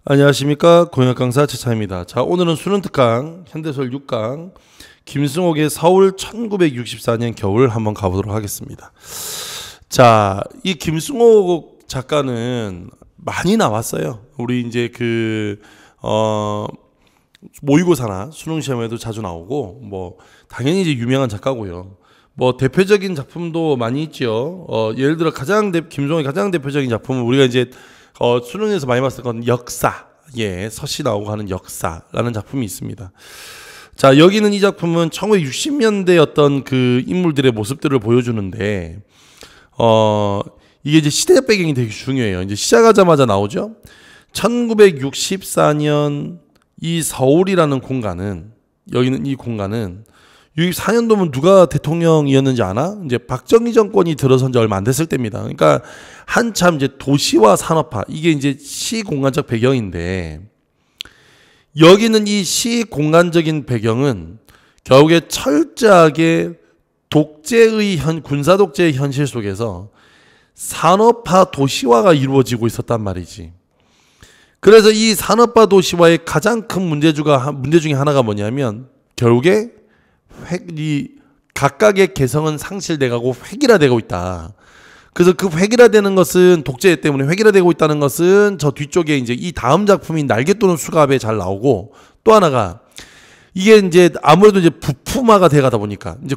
안녕하십니까, 공역 강사 최차입니다. 자, 오늘은 수능 특강 현대소설 6강 김승옥의 서울 1964년 겨울 한번 가보도록 하겠습니다. 자, 이 김승옥 작가는 많이 나왔어요. 우리 이제 모의고사나 수능 시험에도 자주 나오고, 뭐 당연히 이제 유명한 작가고요. 뭐 대표적인 작품도 많이 있죠. 예를 들어 김승옥의 가장 대표적인 작품은 우리가 이제 수능에서 많이 봤을 건 역사, 서시 나오고 하는 역사라는 작품이 있습니다. 자, 여기는 이 작품은 1960년대 어떤 그 인물들의 모습들을 보여주는데, 이게 이제 시대 배경이 되게 중요해요. 이제 시작하자마자 나오죠. 1964년 이 서울이라는 공간은, 여기는 이 공간은 64년도면 누가 대통령이었는지 아나? 이제 박정희 정권이 들어선 지 얼마 안 됐을 때입니다. 그러니까 한참 이제 도시화 산업화, 이게 이제 시 공간적 배경인데, 여기는 이 시 공간적인 배경은 결국에 철저하게 군사 독재의 현실 속에서 산업화 도시화가 이루어지고 있었단 말이지. 그래서 이 산업화 도시화의 가장 큰 문제 중에 하나가 뭐냐면, 결국에 각각의 개성은 상실돼가고 획일화되고 있다. 그래서 그 획일화되는 것은 독재 때문에 획일화되고 있다는 것은 저 뒤쪽에 이제 이 다음 작품인 날개 또는 수갑에 잘 나오고, 또 하나가 이게 이제 아무래도 이제 부품화가 돼가다 보니까 이제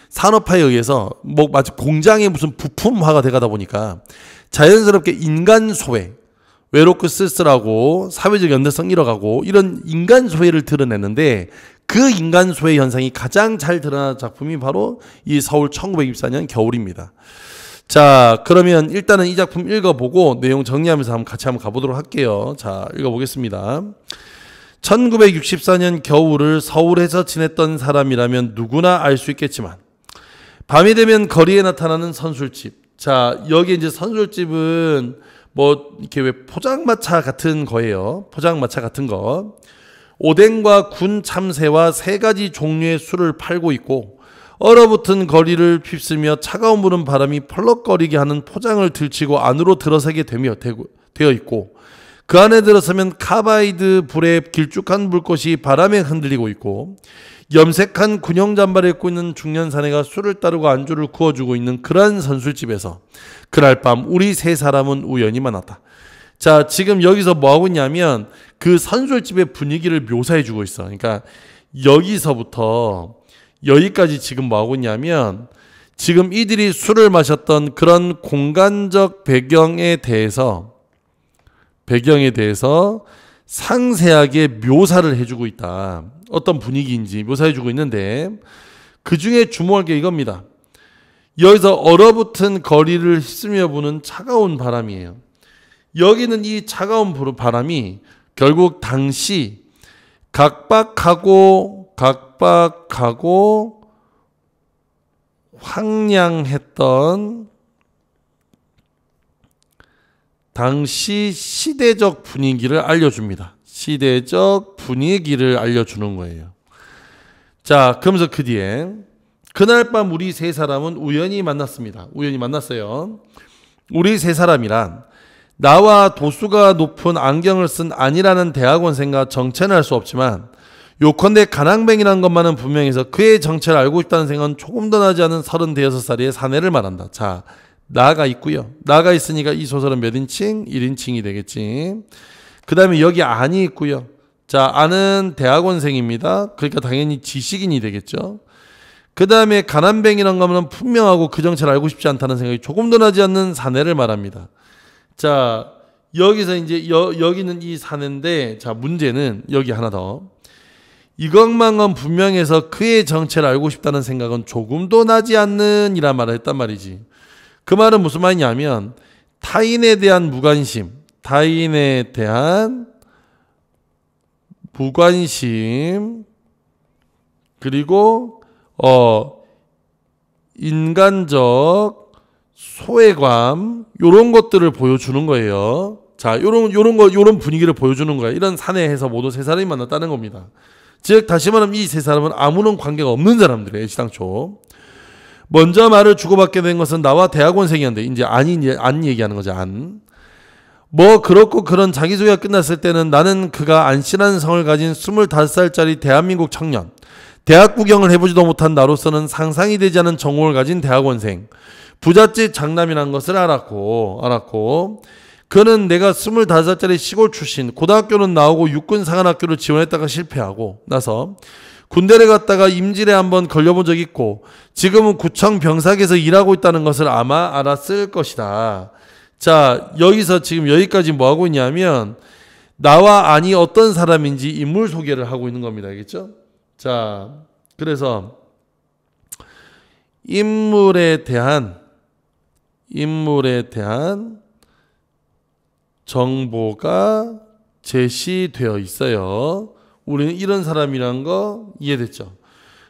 산업화에 의해서 뭐 마치 공장의 무슨 부품화가 돼가다 보니까 자연스럽게 인간 소외, 외롭고 쓸쓸하고 사회적 연대성 잃어가고 이런 인간 소외를 드러내는데, 그 인간 소외 현상이 가장 잘 드러난 작품이 바로 이 서울 1964년 겨울입니다. 자, 그러면 일단은 이 작품 읽어보고 내용 정리하면서 같이 한번 가보도록 할게요. 자, 읽어보겠습니다. 1964년 겨울을 서울에서 지냈던 사람이라면 누구나 알 수 있겠지만, 밤이 되면 거리에 나타나는 선술집. 자, 여기 이제 선술집은 뭐 이렇게 왜 포장마차 같은 거예요. 포장마차 같은 거. 오뎅과 군 참새와 3가지 종류의 술을 팔고 있고, 얼어붙은 거리를 휩쓸며 차가운 부는 바람이 펄럭거리게 하는 포장을 들치고 안으로 들어서게 되어 있고, 그 안에 들어서면 카바이드 불에 길쭉한 불꽃이 바람에 흔들리고 있고, 염색한 군용 잠바를 입고 있는 중년 사내가 술을 따르고 안주를 구워주고 있는 그러한 선술집에서 그날 밤 우리 3사람은 우연히 만났다. 자, 지금 여기서 뭐 하고 있냐면 그 선술집의 분위기를 묘사해 주고 있어. 그러니까 여기서부터 여기까지 지금 뭐 하고 있냐면, 지금 이들이 술을 마셨던 그런 공간적 배경에 대해서 상세하게 묘사를 해주고 있다. 어떤 분위기인지 묘사해주고 있는데, 그 중에 주목할 게 이겁니다. 여기서 얼어붙은 거리를 휩쓸며 부는 차가운 바람이에요. 여기는 이 차가운 바람이 결국 당시 각박하고 황량했던 당시 시대적 분위기를 알려줍니다. 시대적 분위기를 알려주는 거예요. 자, 그러면서 그 뒤에 그날 밤 우리 3사람은 우연히 만났습니다. 우연히 만났어요. 우리 3사람이란 나와 도수가 높은 안경을 쓴 아니라는 대학원생과 정체는 알 수 없지만, 요컨대 가낭뱅이라는 것만은 분명해서 그의 정체를 알고 있다는 생각은 조금도 나지 않은 36살의 사내를 말한다. 자, 나가 있고요. 나가 있으니까 이 소설은 몇 인칭? 1인칭이 되겠지. 그 다음에 여기 안이 있고요. 자, 안은 대학원생입니다. 그러니까 당연히 지식인이 되겠죠. 그 다음에 가난뱅이란 거는 분명하고 그 정체를 알고 싶지 않다는 생각이 조금도 나지 않는 사내를 말합니다. 자, 여기서 이제 여기는 이 사내인데, 자, 문제는 여기 하나 더. 이것만은 분명해서 그의 정체를 알고 싶다는 생각은 조금도 나지 않는 이란 말을 했단 말이지. 그 말은 무슨 말이냐면, 타인에 대한 무관심, 그리고 인간적 소외감, 요런 것들을 보여주는 거예요. 자, 요런 분위기를 보여주는 거야. 이런 사내에서 모두 3사람이 만났다는 겁니다. 즉 다시 말하면 이 3사람은 아무런 관계가 없는 사람들이에요. 애시당초. 먼저 말을 주고받게 된 것은 나와 대학원생이었는데 이제 안 얘기하는 거죠. 안. 뭐 그렇고 그런 자기소개가 끝났을 때는 나는 그가 안씨라는 성을 가진 25살짜리 대한민국 청년, 대학 구경을 해보지도 못한 나로서는 상상이 되지 않은 전공을 가진 대학원생, 부잣집 장남이라는 것을 알았고 그는 내가 25살짜리 시골 출신, 고등학교는 나오고 육군사관학교를 지원했다가 실패하고 나서 군대를 갔다가 임질에 한번 걸려본 적이 있고 지금은 구청 병사에서 일하고 있다는 것을 아마 알았을 것이다. 자, 여기서 지금 여기까지 뭐 하고 있냐면 나와 안이 어떤 사람인지 인물 소개를 하고 있는 겁니다. 알겠죠? 자, 그래서 인물에 대한 정보가 제시되어 있어요. 우리는 이런 사람이란 거 이해됐죠?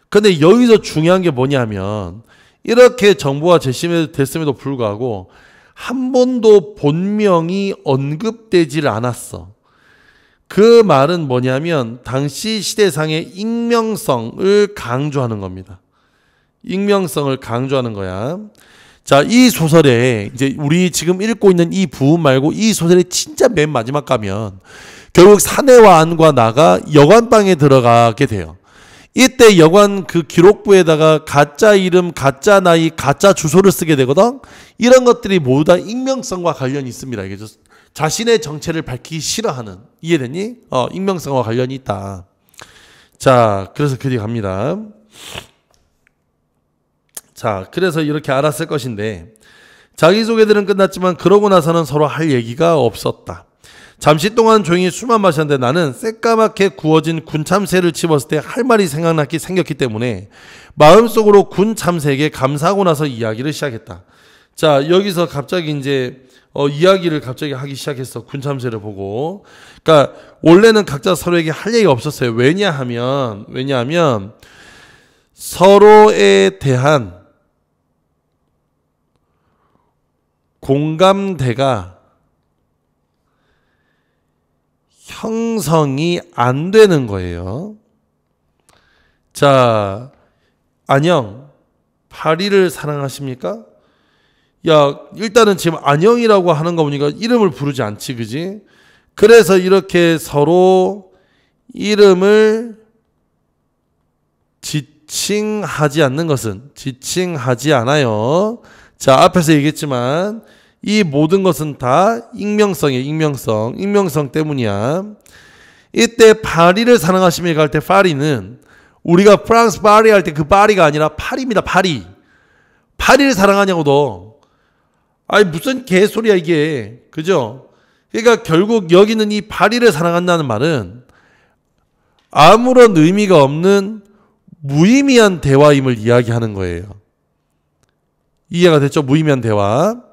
근데 여기서 중요한 게 뭐냐면 이렇게 정보가 제시됐음에도 불구하고 한 번도 본명이 언급되질 않았어. 그 말은 뭐냐면 당시 시대상의 익명성을 강조하는 겁니다. 익명성을 강조하는 거야. 자, 이 소설에 이제 우리 지금 읽고 있는 이 부분 말고 이 소설의 진짜 맨 마지막 가면 결국 사내와 안과 나가 여관방에 들어가게 돼요. 이때 여관 그 기록부에다가 가짜 이름, 가짜 나이, 가짜 주소를 쓰게 되거든. 이런 것들이 모두 다 익명성과 관련이 있습니다. 이게 자신의 정체를 밝히기 싫어하는. 이해됐니? 익명성과 관련이 있다. 자, 그래서 그리 갑니다. 자, 그래서 이렇게 알았을 것인데 자기소개들은 끝났지만 그러고 나서는 서로 할 얘기가 없었다. 잠시 동안 조용히 술만 마셨는데 나는 새까맣게 구워진 군 참새를 집었을 때 할 말이 생겼기 때문에 마음속으로 군 참새에게 감사하고 나서 이야기를 시작했다. 자, 여기서 갑자기 이제 이야기를 갑자기 하기 시작했어. 군 참새를 보고. 그러니까 원래는 각자 서로에게 할 얘기가 없었어요. 왜냐하면 서로에 대한 공감대가 형성이 안 되는 거예요. 자, 안녕, 파리를 사랑하십니까? 야, 일단은 지금 안녕이라고 하는 거 보니까 이름을 부르지 않지, 그지? 그래서 이렇게 서로 이름을 지칭하지 않아요. 자, 앞에서 얘기했지만 이 모든 것은 다 익명성이에요. 익명성 때문이야. 이때 파리를 사랑하십니까 할 때 파리는 우리가 프랑스 파리 할 때 그 파리가 아니라 파리입니다. 파리를 사랑하냐고 너. 아니 무슨 개소리야 이게. 그죠? 그러니까 결국 여기는 이 파리를 사랑한다는 말은 아무런 의미가 없는 무의미한 대화임을 이야기하는 거예요. 이해가 됐죠? 무의미한 대화.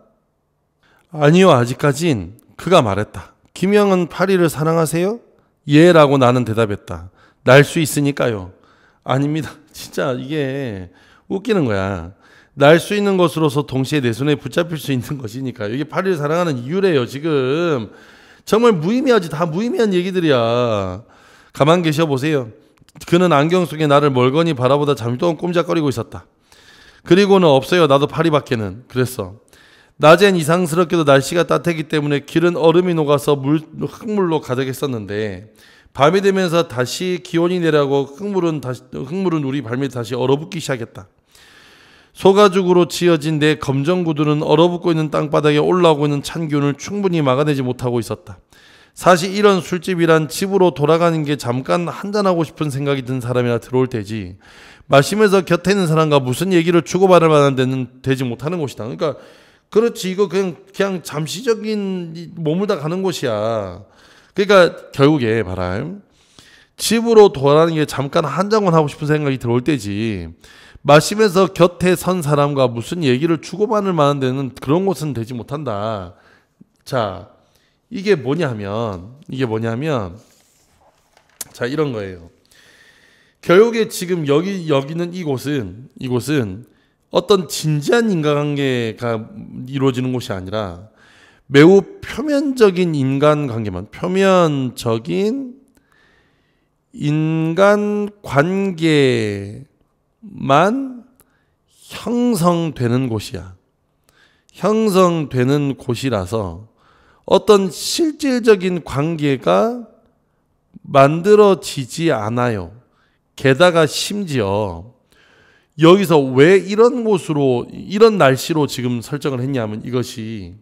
아니요, 아직까진. 그가 말했다. 김영은 파리를 사랑하세요? 예 라고 나는 대답했다. 날 수 있으니까요. 아닙니다. 진짜 이게 웃기는 거야. 날 수 있는 것으로서 동시에 내 손에 붙잡힐 수 있는 것이니까. 이게 파리를 사랑하는 이유래요. 지금 정말 무의미하지. 다 무의미한 얘기들이야. 가만 계셔 보세요. 그는 안경 속에 나를 멀거니 바라보다 잠시 동안 꼼짝거리고 있었다. 그리고는 없어요. 나도 파리밖에는. 그랬어. 낮엔 이상스럽게도 날씨가 따뜻했기 때문에 길은 얼음이 녹아서 흙물로 가득했었는데 밤이 되면서 다시 기온이 내려가고 흙물은 우리 발밑에 다시 얼어붙기 시작했다. 소가죽으로 지어진 내 검정 구두는 얼어붙고 있는 땅바닥에 올라오고 있는 찬 기운을 충분히 막아내지 못하고 있었다. 사실 이런 술집이란 집으로 돌아가는 게 잠깐 한잔하고 싶은 생각이 든 사람이나 들어올 때지 마시면서 곁에 있는 사람과 무슨 얘기를 주고받을 만한 데는 되지 못하는 곳이다. 그러니까 그렇지 이거 그냥 잠시적인 머물다 가는 곳이야. 그러니까 결국에 말할 집으로 돌아가는 게 잠깐 한잔만 하고 싶은 생각이 들어올 때지 마시면서 곁에 선 사람과 무슨 얘기를 주고받을 만한 데는 그런 곳은 되지 못한다. 자, 이게 뭐냐면 자 이런 거예요. 결국에 지금 여기는 이곳은 어떤 진지한 인간관계가 이루어지는 곳이 아니라 매우 표면적인 인간관계만, 표면적인 인간관계만 형성되는 곳이야. 형성되는 곳이라서 어떤 실질적인 관계가 만들어지지 않아요. 게다가 심지어 여기서 왜 이런 곳으로, 이런 날씨로 지금 설정을 했냐면 이것이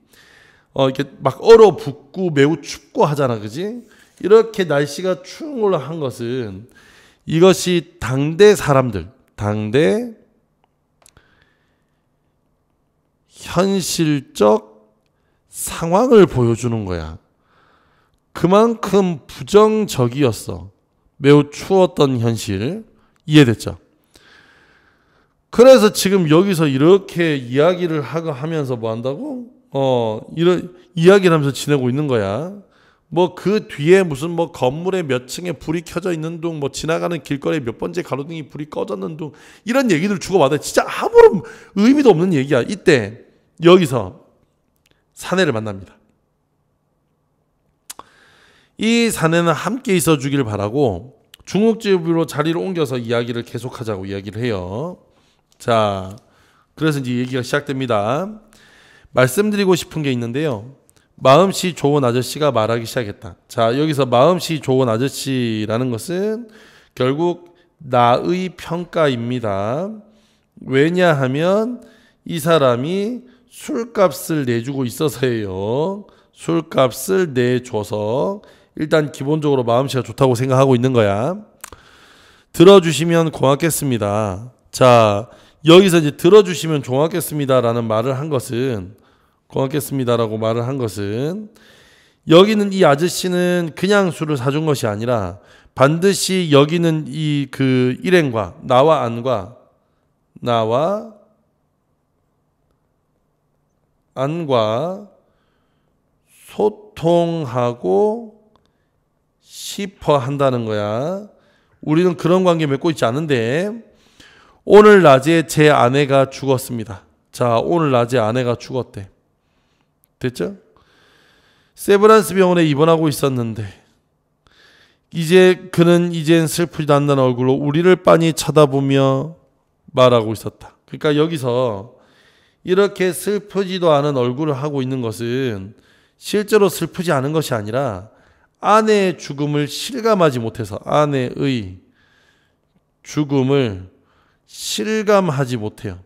이렇게 막 얼어붙고 매우 춥고 하잖아, 그지? 이렇게 날씨가 추운 걸로 한 것은 이것이 당대 사람들, 당대 현실적 상황을 보여주는 거야. 그만큼 부정적이었어. 매우 추웠던 현실. 이해됐죠? 그래서 지금 여기서 이렇게 이야기를 하면서 뭐 한다고? 이런 이야기를 하면서 지내고 있는 거야. 뭐 그 뒤에 무슨 뭐 건물에 몇 층에 불이 켜져 있는 둥, 뭐 지나가는 길거리에 몇 번째 가로등이 불이 꺼졌는 둥, 이런 얘기들 주고받아. 진짜 아무런 의미도 없는 얘기야. 이때 여기서 사내를 만납니다. 이 사내는 함께 있어 주길 바라고 중국집으로 자리를 옮겨서 이야기를 계속하자고 이야기를 해요. 자, 그래서 이제 얘기가 시작됩니다. 말씀드리고 싶은 게 있는데요. 마음씨 좋은 아저씨가 말하기 시작했다. 자, 여기서 마음씨 좋은 아저씨라는 것은 결국 나의 평가입니다. 왜냐하면 이 사람이 술값을 내주고 있어서예요. 술값을 내줘서 일단 기본적으로 마음씨가 좋다고 생각하고 있는 거야. 들어주시면 고맙겠습니다. 자, 여기서 이제 들어주시면 고맙겠습니다라는 말을 한 것은, 고맙겠습니다라고 말을 한 것은, 여기는 이 아저씨는 그냥 술을 사준 것이 아니라 반드시 여기는 이 그 일행과 나와 안과 소통하고 싶어 한다는 거야. 우리는 그런 관계 맺고 있지 않은데 오늘 낮에 제 아내가 죽었습니다. 자, 오늘 낮에 아내가 죽었대. 됐죠? 세브란스 병원에 입원하고 있었는데 그는 이젠 슬프지도 않는 얼굴로 우리를 빤히 쳐다보며 말하고 있었다. 그러니까 여기서 이렇게 슬프지도 않은 얼굴을 하고 있는 것은 실제로 슬프지 않은 것이 아니라 아내의 죽음을 실감하지 못해서, 아내의 죽음을 실감하지 못해요.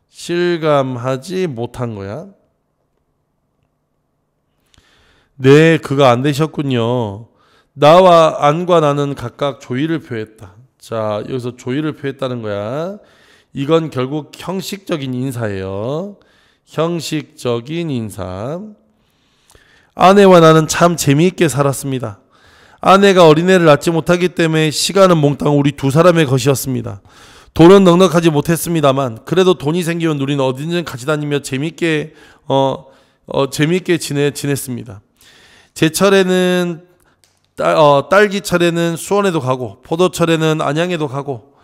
실감하지 못한 거야. 네, 그거 안 되셨군요. 나와 안과 나는 각각 조의를 표했다. 자, 여기서 조의를 표했다는 거야. 이건 결국 형식적인 인사예요. 형식적인 인사. 아내와 나는 참 재미있게 살았습니다. 아내가 어린애를 낳지 못하기 때문에 시간은 몽땅 우리 두 사람의 것이었습니다. 돈은 넉넉하지 못했습니다만 그래도 돈이 생기면 우리는 어디든 같이 다니며 재미있게 지냈습니다. 제철에는 딸기철에는 수원에도 가고 포도철에는 안양에도 가고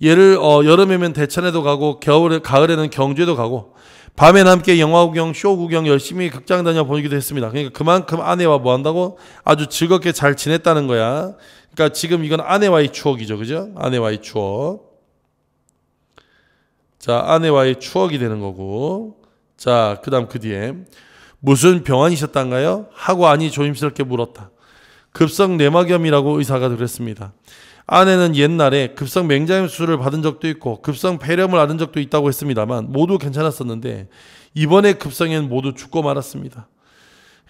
여름이면 대천에도 가고 가을에는 경주에도 가고 밤엔 함께 영화 구경, 쇼 구경 열심히 극장 다녀 보기도 했습니다. 그러니까 그만큼 아내와 뭐 한다고 아주 즐겁게 잘 지냈다는 거야. 그러니까 지금 이건 아내와의 추억이죠. 그죠? 아내와의 추억. 자, 아내와의 추억이 되는 거고. 자, 그 다음 그 뒤에 무슨 병환이셨단가요? 하고 아니 조심스럽게 물었다. 급성 뇌막염이라고 의사가 그랬습니다. 아내는 옛날에 급성 맹장염 수술을 받은 적도 있고 급성 폐렴을 앓은 적도 있다고 했습니다만 모두 괜찮았었는데 이번에 급성에는 모두 죽고 말았습니다.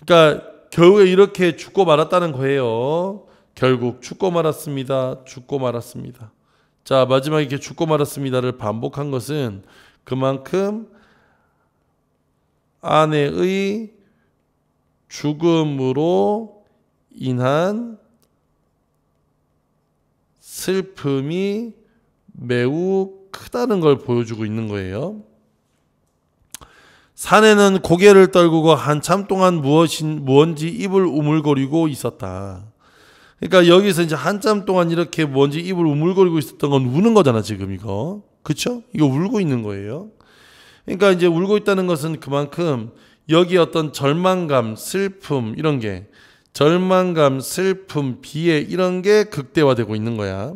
그러니까 결국에 이렇게 죽고 말았다는 거예요. 결국 죽고 말았습니다. 죽고 말았습니다. 자, 마지막에 이렇게 죽고 말았습니다를 반복한 것은 그만큼 아내의 죽음으로 인한 슬픔이 매우 크다는 걸 보여주고 있는 거예요. 사내는 고개를 떨구고 한참 동안 무언지 입을 우물거리고 있었다. 그러니까 여기서 이제 한참 동안 이렇게 무언지 입을 우물거리고 있었던 건 우는 거잖아, 지금 이거. 그쵸? 이거 울고 있는 거예요. 그러니까 이제 울고 있다는 것은 그만큼 여기 어떤 절망감, 슬픔 이런 게 절망감, 슬픔, 비애 이런 게 극대화되고 있는 거야.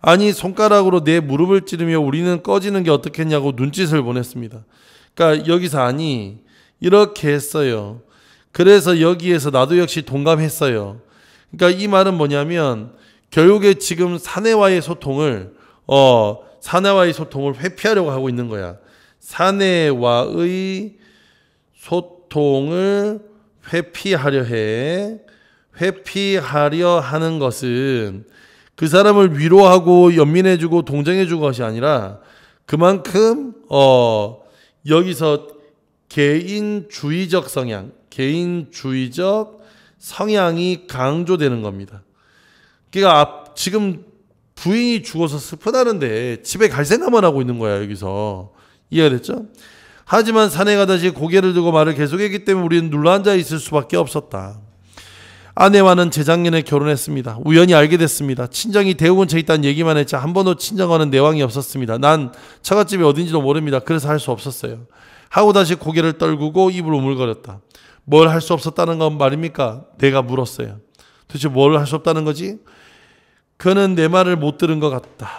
아니 손가락으로 내 무릎을 찌르며 우리는 꺼지는 게 어떻겠냐고 눈짓을 보냈습니다. 그러니까 여기서 아니 이렇게 했어요. 그래서 여기에서 나도 역시 동감했어요. 그러니까 이 말은 뭐냐면 결국에 지금 사내와의 소통을 회피하려고 하고 있는 거야. 사내와의 소통을 회피하려 하는 것은 그 사람을 위로하고 연민해주고 동정해주고 것이 아니라 그만큼 여기서 개인주의적 성향이 강조되는 겁니다. 그러니까 지금 부인이 죽어서 슬프다는데 집에 갈 생각만 하고 있는 거야. 여기서 이해가 됐죠? 하지만 사내가 다시 고개를 들고 말을 계속했기 때문에 우리는 눌러앉아 있을 수밖에 없었다. 아내와는 재작년에 결혼했습니다. 우연히 알게 됐습니다. 친정이 대구 근처에 있다는 얘기만 했지 한 번도 친정과는 내왕이 없었습니다. 난 처갓집이 어딘지도 모릅니다. 그래서 할 수 없었어요. 하고 다시 고개를 떨구고 입을 우물거렸다. 뭘 할 수 없었다는 건 말입니까? 내가 물었어요. 도대체 뭘 할 수 없다는 거지? 그는 내 말을 못 들은 것 같다.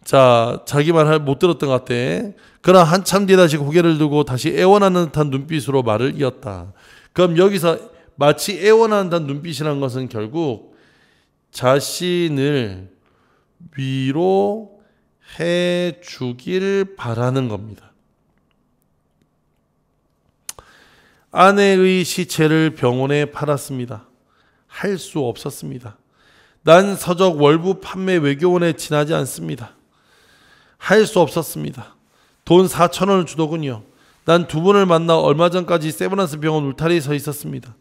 자, 자기 말 못 들었던 것 같대. 그러나 한참 뒤에 다시 고개를 들고 다시 애원하는 듯한 눈빛으로 말을 이었다. 그럼 여기서 마치 애원하는 듯한 눈빛이라는 것은 결국 자신을 위로해 주길 바라는 겁니다. 아내의 시체를 병원에 팔았습니다. 할 수 없었습니다. 난 서적 월부 판매 외교원에 지나지 않습니다. 할 수 없었습니다. 돈 4,000원을 주더군요. 난 두 분을 만나 얼마 전까지 세브란스 병원 울타리에 서 있었습니다.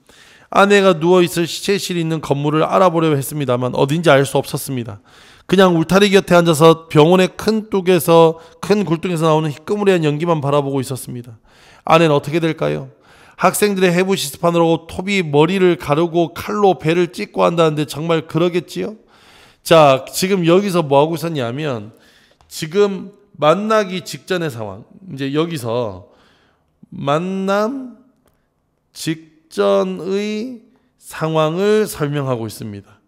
아내가 누워있을 시체실이 있는 건물을 알아보려 했습니다만 어딘지 알 수 없었습니다. 그냥 울타리 곁에 앉아서 병원의 큰 굴뚝에서 나오는 희끄무리한 연기만 바라보고 있었습니다. 아내는 어떻게 될까요? 학생들의 해부 시스판으로 톱이 머리를 가르고 칼로 배를 찢고 한다는데 정말 그러겠지요? 자, 지금 여기서 뭐 하고 있었냐면 지금 만나기 직전의 상황. 이제 여기서 만남 직전의 상황을 설명하고 있습니다.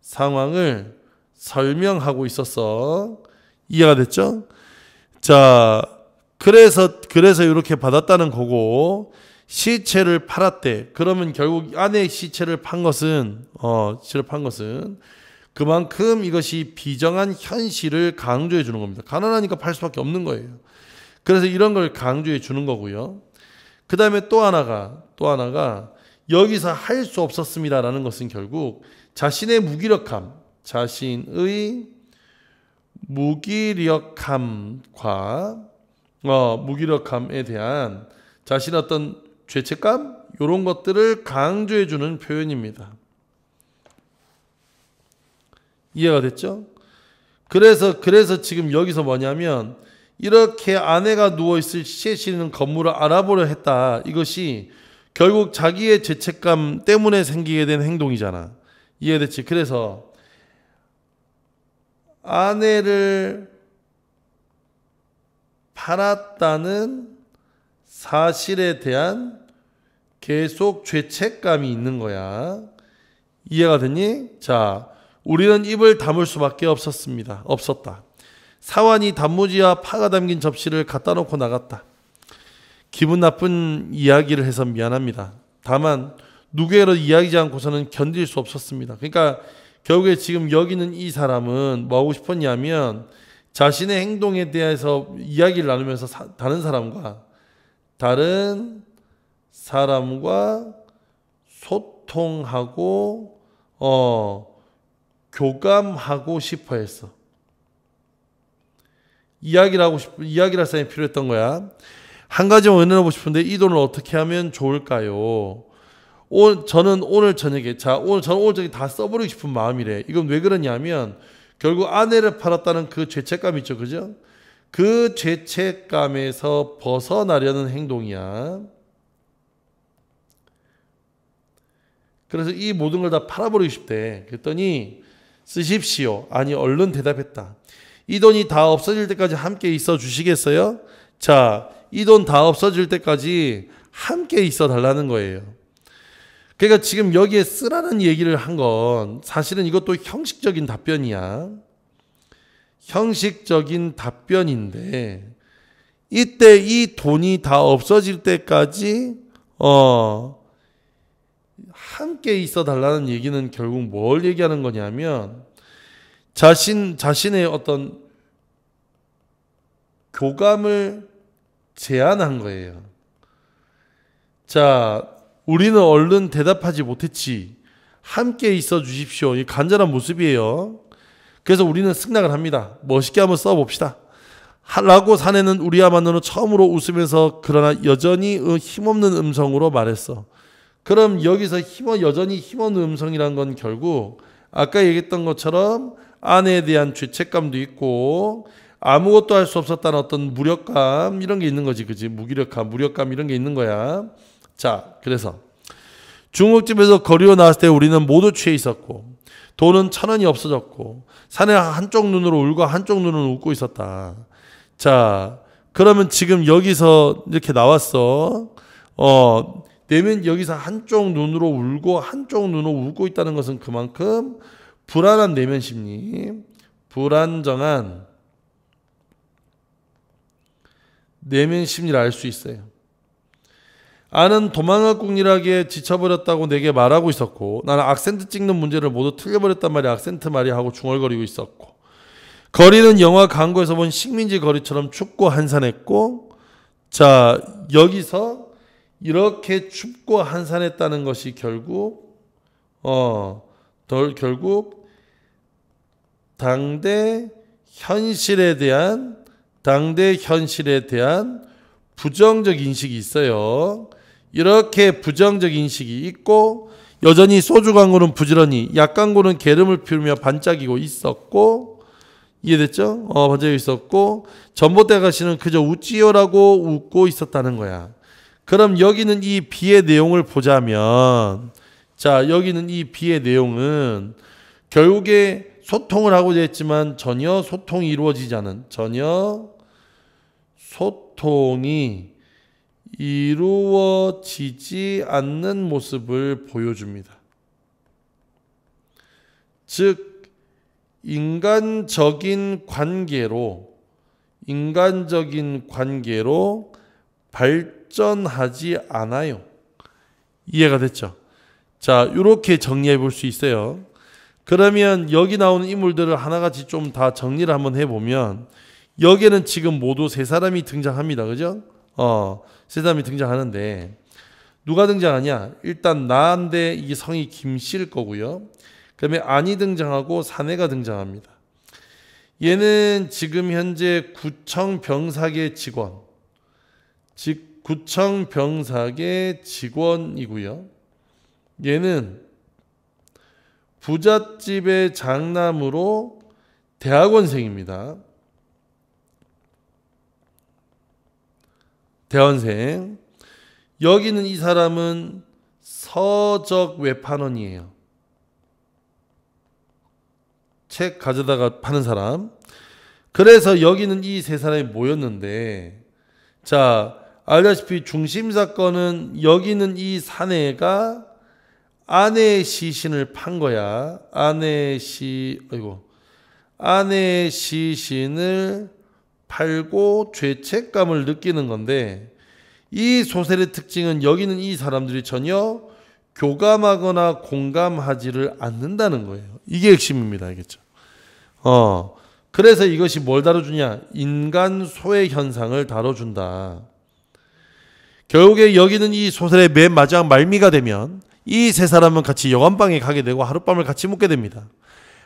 상황을 설명하고 있었어. 이해가 됐죠? 자, 그래서 이렇게 받았다는 거고 시체를 팔았대. 그러면 결국 아내의 시체를 판 것은 그만큼 이것이 비정한 현실을 강조해 주는 겁니다. 가난하니까 팔 수밖에 없는 거예요. 그래서 이런 걸 강조해 주는 거고요. 그 다음에 또 하나가 여기서 할 수 없었습니다라는 것은 결국 자신의 무기력함에 대한 자신의 어떤 죄책감 이런 것들을 강조해 주는 표현입니다. 이해가 됐죠? 그래서 지금 여기서 뭐냐면 이렇게 아내가 누워있을 시체실에 있는 건물을 알아보려 했다. 이것이 결국 자기의 죄책감 때문에 생기게 된 행동이잖아. 이해됐지? 그래서 아내를 팔았다는 사실에 대한 계속 죄책감이 있는 거야. 이해가 됐니? 자, 우리는 입을 다물 수밖에 없었다. 사환이 단무지와 파가 담긴 접시를 갖다 놓고 나갔다. 기분 나쁜 이야기를 해서 미안합니다. 다만 누구에게도 이야기하지 않고서는 견딜 수 없었습니다. 그러니까 결국에 지금 여기 있는 이 사람은 뭐 하고 싶었냐면 자신의 행동에 대해서 이야기를 나누면서 다른 사람과 소통하고 교감하고 싶어 했어. 이야기를 할 사람이 필요했던 거야. 한 가지만 의논하고 싶은데 이 돈을 어떻게 하면 좋을까요? 저는 오늘 저녁에 저는 오늘 저녁에 다 써버리고 싶은 마음이래. 이건 왜 그러냐면 결국 아내를 팔았다는 그 죄책감 있죠, 그죠? 그 죄책감에서 벗어나려는 행동이야. 그래서 이 모든 걸 다 팔아버리고 싶대. 그랬더니 쓰십시오. 아니, 얼른 대답했다. 이 돈이 다 없어질 때까지 함께 있어 주시겠어요? 자, 이 돈 다 없어질 때까지 함께 있어 달라는 거예요. 그러니까 지금 여기에 쓰라는 얘기를 한 건 사실은 이것도 형식적인 답변이야. 형식적인 답변인데 이때 이 돈이 다 없어질 때까지 함께 있어 달라는 얘기는 결국 뭘 얘기하는 거냐면 자신의 어떤 교감을 제한한 거예요. 자, 우리는 얼른 대답하지 못했지. 함께 있어 주십시오. 이 간절한 모습이에요. 그래서 우리는 승낙을 합니다. 멋있게 한번 써봅시다. 라고 사내는 우리야말로 처음으로 웃으면서 그러나 여전히 힘없는 음성으로 말했어. 그럼 여기서 여전히 힘없는 음성이란 건 결국 아까 얘기했던 것처럼 아내에 대한 죄책감도 있고 아무것도 할 수 없었다는 어떤 무력감 이런 게 있는 거지. 그지? 무기력감, 무력감 이런 게 있는 거야. 자, 그래서 중국집에서 거리로 나왔을 때 우리는 모두 취해 있었고 돈은 1,000원이 없어졌고 사내는 한쪽 눈으로 울고 한쪽 눈으로 웃고 있었다. 자, 그러면 지금 여기서 이렇게 나왔어. 내면 여기서 한쪽 눈으로 울고 한쪽 눈으로 웃고 있다는 것은 그만큼 불안한 내면 심리, 불안정한 내면 심리를 알 수 있어요. 아는 도망을 꿍일하게 지쳐버렸다고 내게 말하고 있었고 나는 악센트 찍는 문제를 모두 틀려버렸단 말이야. 악센트 말이야 하고 중얼거리고 있었고 거리는 영화 광고에서 본 식민지 거리처럼 춥고 한산했고 자, 여기서 이렇게 춥고 한산했다는 것이 결국 당대 현실에 대한 부정적 인식이 있어요. 이렇게 부정적 인식이 있고 여전히 소주 광고는 부지런히 약 광고는 게름을 피우며 반짝이고 있었고 이해됐죠? 반짝이고 있었고 전봇대 아가씨는 그저 웃지요라고 웃고 있었다는 거야. 그럼 여기는 이 비의 내용을 보자면 자, 여기는 이 비의 내용은 결국에 소통을 하고자 했지만 전혀 소통이 이루어지지 않은 모습을 보여줍니다. 즉 인간적인 관계로 발전하지 않아요. 이해가 됐죠? 자, 이렇게 정리해 볼 수 있어요. 그러면 여기 나오는 인물들을 하나같이 좀 다 정리를 한번 해보면 여기에는 지금 모두 세 사람이 등장합니다. 그죠? 세 사람이 등장하는데 누가 등장하냐? 일단 나인데 이 성이 김씨일 거고요. 그 다음에 안이 등장하고 사내가 등장합니다. 얘는 지금 현재 구청 병사계 직원, 즉 구청 병사계 직원이고요. 얘는 부잣집의 장남으로 대학원생입니다. 대학원생. 여기는 이 사람은 서적 외판원이에요. 책 가져다가 파는 사람. 그래서 여기는 이 세 사람이 모였는데 자, 알다시피 중심 사건은 여기는 이 사내가 아내의 시신을 판 거야. 아내의 시신을 팔고 죄책감을 느끼는 건데 이 소설의 특징은 여기는 이 사람들이 전혀 교감하거나 공감하지를 않는다는 거예요. 이게 핵심입니다. 알겠죠? 그래서 이것이 뭘 다뤄주냐? 인간 소외 현상을 다뤄준다. 결국에 여기는 이 소설의 맨 마지막 말미가 되면 이 세 사람은 같이 여관방에 가게 되고 하룻밤을 같이 묵게 됩니다.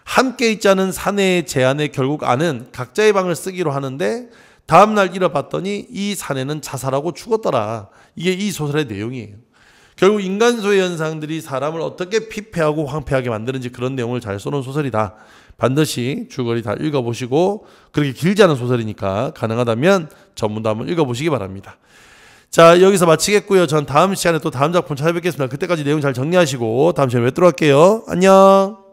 함께 있자는 사내의 제안에 결국 아는 각자의 방을 쓰기로 하는데 다음날 일어봤더니 이 사내는 자살하고 죽었더라. 이게 이 소설의 내용이에요. 결국 인간 소외 현상들이 사람을 어떻게 피폐하고 황폐하게 만드는지 그런 내용을 잘 써놓은 소설이다. 반드시 줄거리 다 읽어보시고 그렇게 길지 않은 소설이니까 가능하다면 전문도 한번 읽어보시기 바랍니다. 자, 여기서 마치겠고요. 전 다음 시간에 또 다음 작품 찾아뵙겠습니다. 그때까지 내용 잘 정리하시고 다음 시간에 뵙도록 할게요. 안녕.